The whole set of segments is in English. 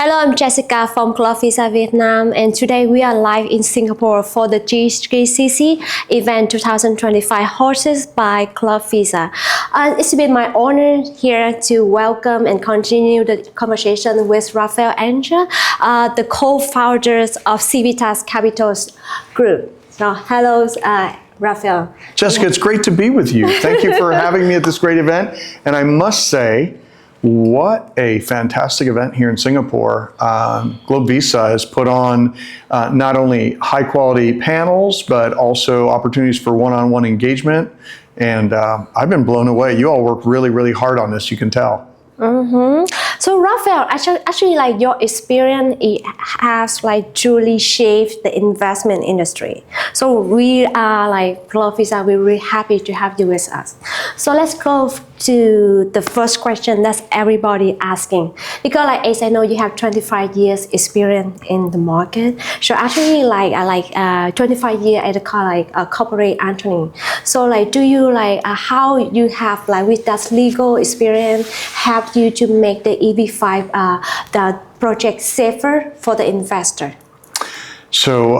Hello, I'm Jessica from Globevisa Vietnam, and today we are live in Singapore for the G3CC event 2025 hosted by Globevisa. It's been my honor here to welcome and continue the conversation with Rafael Anchia, the co-founders of Civitas Capital Group. So, hello, Rafael. Jessica, it's great to be with you. Thank you for having me at this great event. And I must say, what a fantastic event here in Singapore. Globevisa has put on not only high quality panels, but also opportunities for one-on-one engagement. And I've been blown away. You all work really, really hard on this, you can tell. So Rafael, actually, like your experience, it has like truly shaped the investment industry. So we are like Globevisa, we're really happy to have you with us. So let's go to the first question that's everybody asking, because like as I know, you have 25 years experience in the market. So actually, like 25 years at a corporate attorney. So like, do you like how you have like with that legal experience help you to make the EB-5 the project safer for the investor? So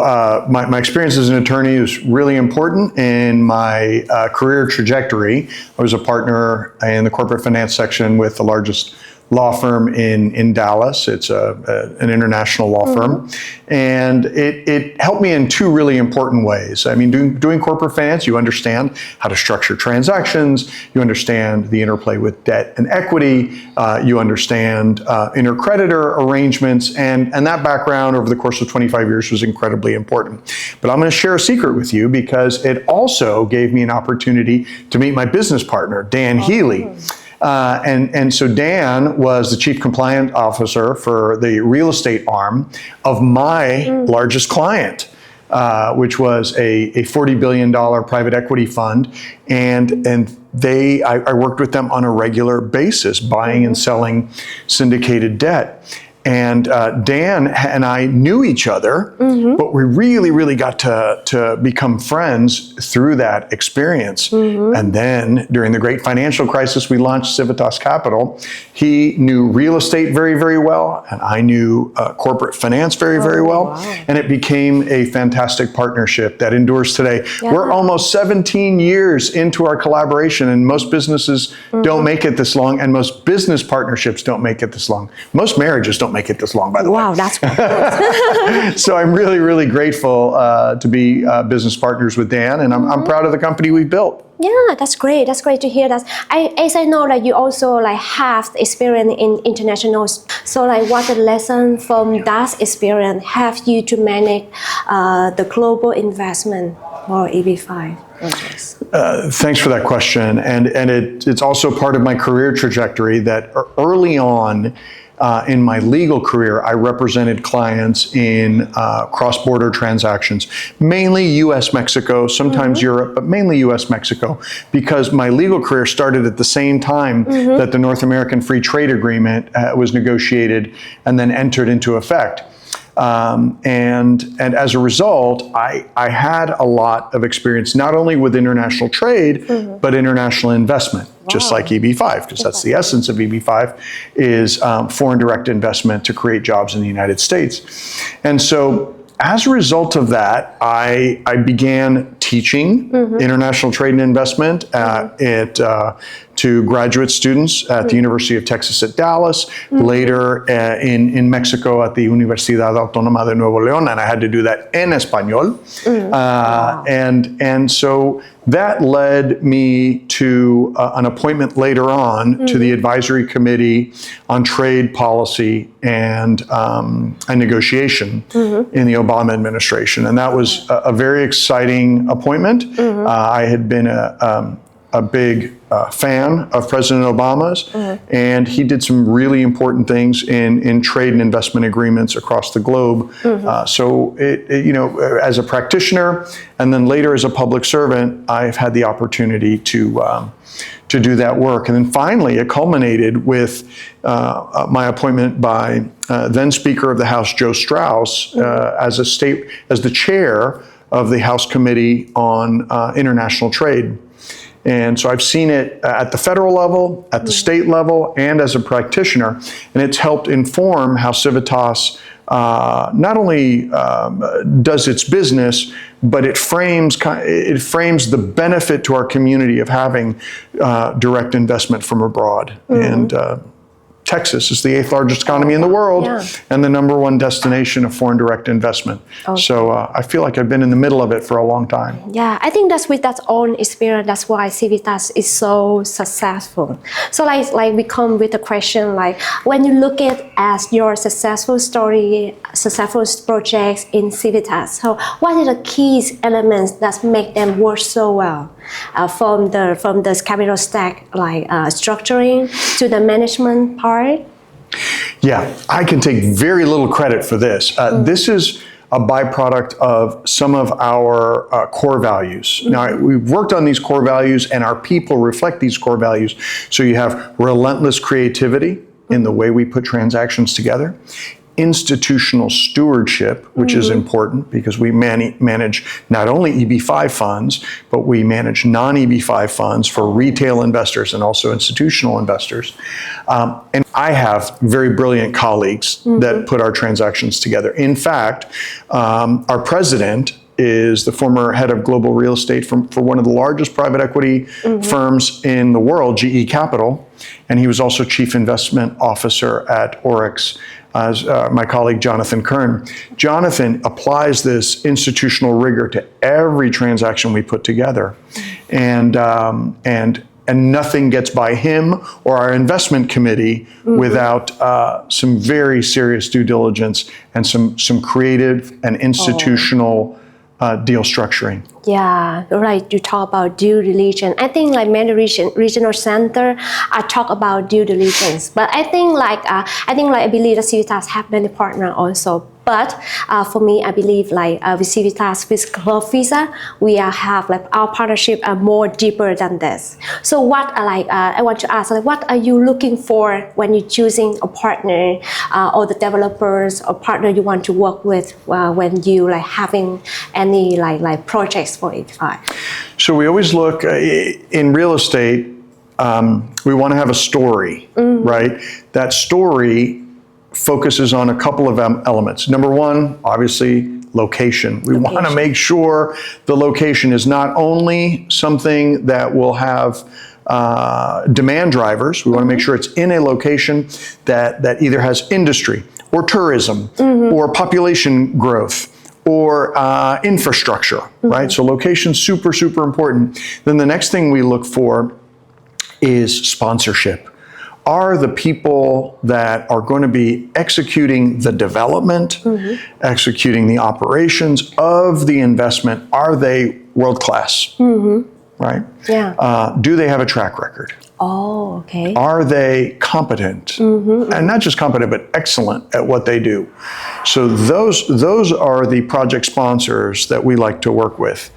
my experience as an attorney is really important in my career trajectory. I was a partner in the corporate finance section with the largest law firm in Dallas. It's an international law firm. And it helped me in two really important ways. I mean, doing corporate finance, you understand how to structure transactions, you understand the interplay with debt and equity, you understand intercreditor arrangements, and that background over the course of 25 years was incredibly important. But I'm going to share a secret with you because it also gave me an opportunity to meet my business partner, Dan Healy. And so Dan was the chief compliance officer for the real estate arm of my largest client, which was a $40 billion private equity fund. And I worked with them on a regular basis, buying and selling syndicated debt. And Dan and I knew each other, but we really, really got to become friends through that experience. And then during the great financial crisis, we launched Civitas Capital. He knew real estate very, very well, and I knew corporate finance very, very well. Wow. And it became a fantastic partnership that endures today. Yeah. We're almost 17 years into our collaboration, and most businesses don't make it this long, and most business partnerships don't make it this long. Most marriages don't make it this long, by the way. Wow, that's great. So I'm really, really grateful to be business partners with Dan, and I'm proud of the company we've built. Yeah, that's great. That's great to hear that. As I know that you also like have experience in international. So like, what the lesson from that experience have you to manage the global investment for EB-5? Thanks for that question, and it's also part of my career trajectory that early on. In my legal career, I represented clients in cross-border transactions, mainly U.S.-Mexico, sometimes Europe, but mainly U.S.-Mexico, because my legal career started at the same time that the North American Free Trade Agreement was negotiated and then entered into effect. And as a result, I had a lot of experience, not only with international trade, but international investment. Just like EB-5, because that's the essence of EB-5, is foreign direct investment to create jobs in the United States. And so as a result of that, I began teaching international trade and investment to graduate students at the University of Texas at Dallas, later in Mexico at the Universidad Autónoma de Nuevo León, and I had to do that en español. And so that led me to an appointment later on to the Advisory Committee on Trade Policy and Negotiation in the Obama administration. And that was a very exciting appointment. I had been a big fan of President Obama's, and he did some really important things in trade and investment agreements across the globe. So, as a practitioner and then later as a public servant, I've had the opportunity to do that work. And then finally, it culminated with my appointment by then Speaker of the House, Joe Straus, as the chair of the House Committee on International Trade. And so I've seen it at the federal level, at the state level, and as a practitioner, and it's helped inform how Civitas not only does its business, but it frames the benefit to our community of having direct investment from abroad. And Texas is the 8th largest economy in the world, and the #1 destination of foreign direct investment. So I feel like I've been in the middle of it for a long time. Yeah, I think that's with that own experience. That's why Civitas is so successful. So like we come with a question like, when you look at as your successful story, successful projects in Civitas, so what are the key elements that make them work so well? From the capital stack, like structuring to the management part? Yeah, I can take very little credit for this. This is a byproduct of some of our core values. Now, we've worked on these core values, and our people reflect these core values. So you have relentless creativity in the way we put transactions together, institutional stewardship, which is important because we manage not only EB-5 funds, but we manage non-EB-5 funds for retail investors and also institutional investors. And I have very brilliant colleagues that put our transactions together. In fact, our president is the former head of global real estate for one of the largest private equity firms in the world, GE Capital, and he was also chief investment officer at Oryx, as my colleague Jonathan Kern. Jonathan applies this institutional rigor to every transaction we put together, and nothing gets by him or our investment committee without some very serious due diligence and some creative and institutional deal structuring. Yeah, right. You talk about due diligence. I think like many regional center, I talk about due diligence. But I believe that Civitas have many partners also. But for me, I believe like with Civitas, with Globevisa, we have like our partnership are more deeper than this. So what I want to ask, like, what are you looking for when you're choosing a partner or the developers or partner you want to work with when you like having any like projects for EB-5? So we always look in real estate. We want to have a story, right? That story focuses on a couple of elements. Number one, obviously, location. We want to make sure the location is not only something that will have demand drivers. We want to make sure it's in a location that either has industry or tourism or population growth or infrastructure, right? So location's super, super important. Then the next thing we look for is sponsorship. Are the people that are going to be executing the development, executing the operations of the investment, are they world-class, right? Yeah. Do they have a track record? Oh, okay. Are they competent? And not just competent, but excellent at what they do. So those are the project sponsors that we like to work with.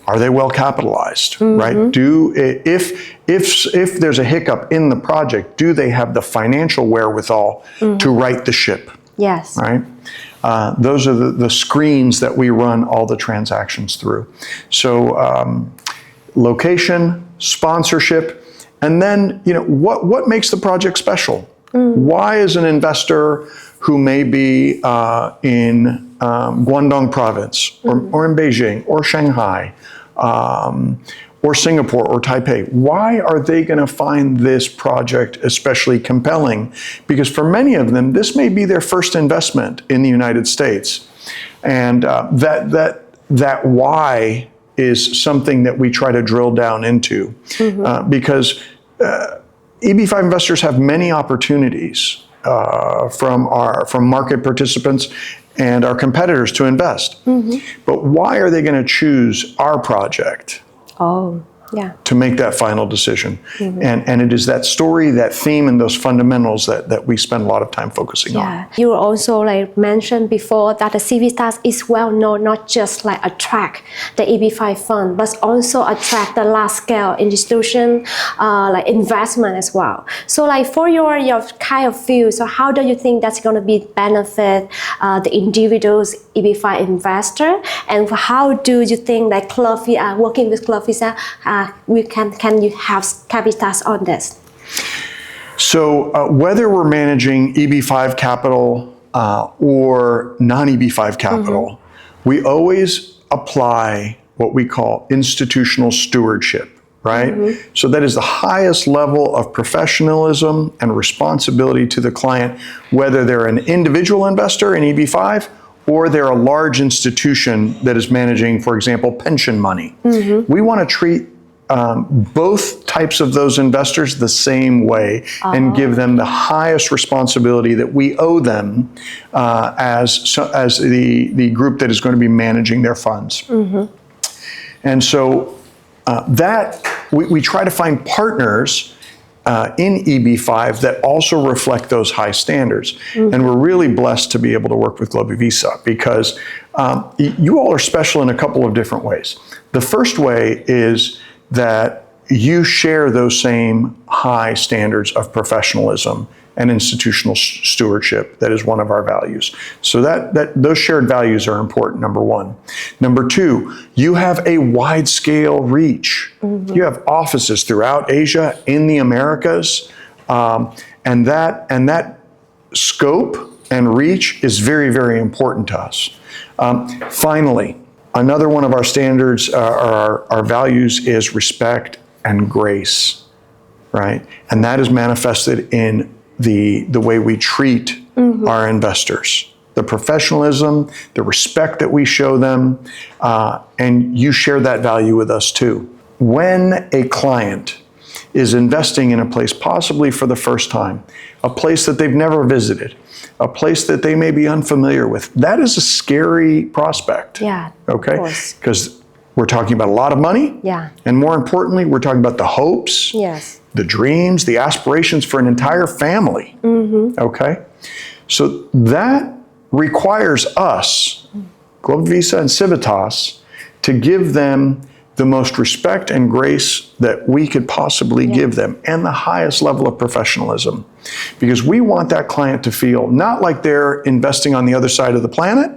Are they well capitalized, right? If there's a hiccup in the project, do they have the financial wherewithal to right the ship? Yes. Right? Those are the screens that we run all the transactions through. So location, sponsorship, and then what makes the project special? Why is an investor who may be in Guangdong province or in Beijing or Shanghai or Singapore or Taipei, why are they going to find this project especially compelling? Because for many of them, this may be their first investment in the United States. And that why is something that we try to drill down into because EB-5 investors have many opportunities from market participants and our competitors to invest. But why are they going to choose our project? Oh, yeah. To make that final decision. And it is that story, that theme, and those fundamentals that we spend a lot of time focusing on. You also like mentioned before that the Civitas is well known not just like attract the EB-5 fund, but also attract the large scale institution like investment as well. So like for your kind of view, so how do you think that's going to be benefit the individuals EB-5 investor, and how do you think that working with Globevisa can you have Civitas on this? So whether we're managing EB-5 capital or non-EB-5 capital, we always apply what we call institutional stewardship, right? So that is the highest level of professionalism and responsibility to the client, whether they're an individual investor in EB-5 or they're a large institution that is managing, for example, pension money. We want to treat both types of those investors the same way and give them the highest responsibility that we owe them as the group that is going to be managing their funds. And so we try to find partners in EB-5 that also reflect those high standards. And we're really blessed to be able to work with Globevisa because you all are special in a couple of different ways. The first way is that you share those same high standards of professionalism and institutional stewardship. That is one of our values. So those shared values are important, number one. Number two, you have a wide scale reach. You have offices throughout Asia, in the Americas, and that scope and reach is very, very important to us. Finally, another one of our standards, our values, is respect and grace, right? And that is manifested in the way we treat our investors, the professionalism, the respect that we show them, and you share that value with us too. When a client is investing in a place possibly for the first time, a place that they've never visited, a place that they may be unfamiliar with, that is a scary prospect. Yeah, okay? Of course. Because we're talking about a lot of money. Yeah. And more importantly, we're talking about the hopes, Yes. the dreams, the aspirations for an entire family. Okay? So that requires us, Globevisa and Civitas, to give them the most respect and grace that we could possibly give them, and the highest level of professionalism. Because we want that client to feel not like they're investing on the other side of the planet,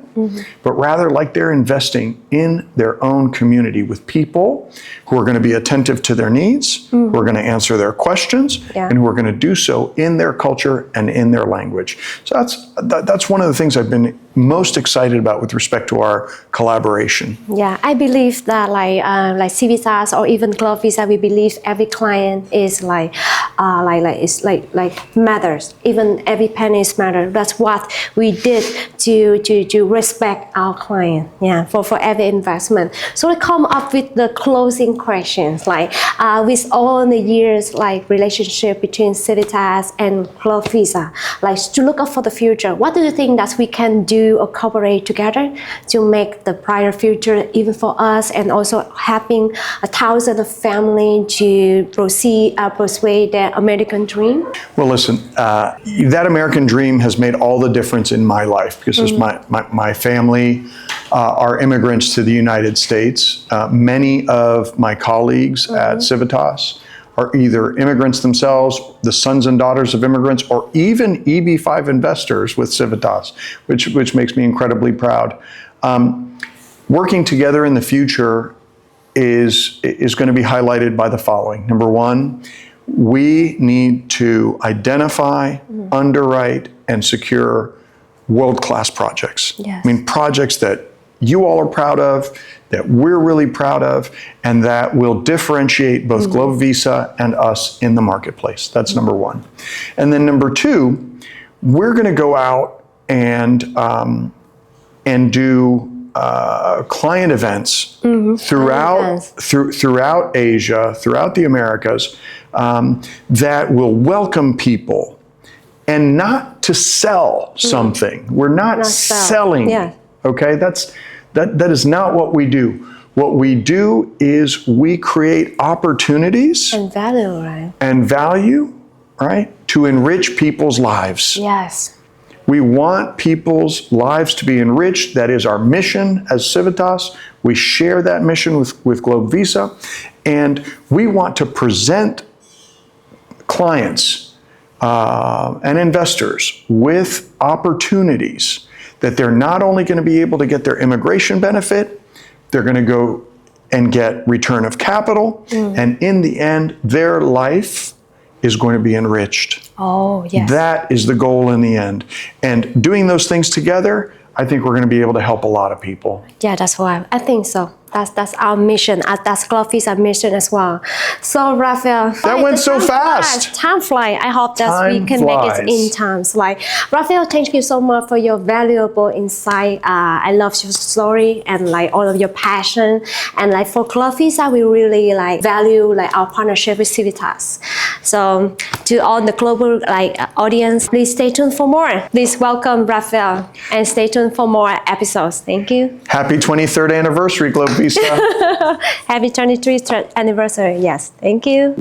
but rather like they're investing in their own community with people who are going to be attentive to their needs, who are going to answer their questions, and who are going to do so in their culture and in their language. So that's one of the things I've been most excited about with respect to our collaboration. Yeah, I believe that like Civitas or even Globevisa, we believe every client is like matters. Even every penny is matter. That's what we did to respect our client. Yeah, for every investment. So we come up with the closing questions, like with all the years like relationship between Civitas and Globevisa, like to look up for the future. What do you think that we can do or cooperate together to make the brighter future even for us, and also helping 1,000 of family to persuade their American dream? Well, listen, that American dream has made all the difference in my life because my family are immigrants to the United States. Many of my colleagues at Civitas are either immigrants themselves, the sons and daughters of immigrants, or even EB-5 investors with Civitas, which makes me incredibly proud. Working together in the future is going to be highlighted by the following. Number one, we need to identify, underwrite, and secure world-class projects. Yes. I mean, projects that you all are proud of, that we're really proud of, and that will differentiate both Globevisa and us in the marketplace. That's number one. And then number two, we're going to go out and do client events throughout Asia, throughout the Americas, that will welcome people, and not to sell something. We're not selling. Yeah. Okay, that is not what we do. What we do is we create opportunities And value, right? and value, right, to enrich people's lives. Yes. We want people's lives to be enriched. That is our mission as Civitas. We share that mission with Globevisa, and we want to present clients and investors with opportunities that they're not only going to be able to get their immigration benefit, they're going to go and get return of capital. And in the end, their life is going to be enriched. Oh, yes. That is the goal in the end. And doing those things together, I think we're going to be able to help a lot of people. Yeah, that's why I think so. That's our mission. That's Globevisa mission as well. So Rafael, That went so fast. Time flies. I hope that we Time can make flies. it in time. Like Rafael, thank you so much for your valuable insight. I love your story and like all of your passion. And like for Globevisa, we really like value like our partnership with Civitas. So to all the global like audience, please stay tuned for more. Please welcome Rafael and stay tuned for more episodes. Thank you. Happy 23rd anniversary, Globevisa. Happy 23rd anniversary. Yes, thank you.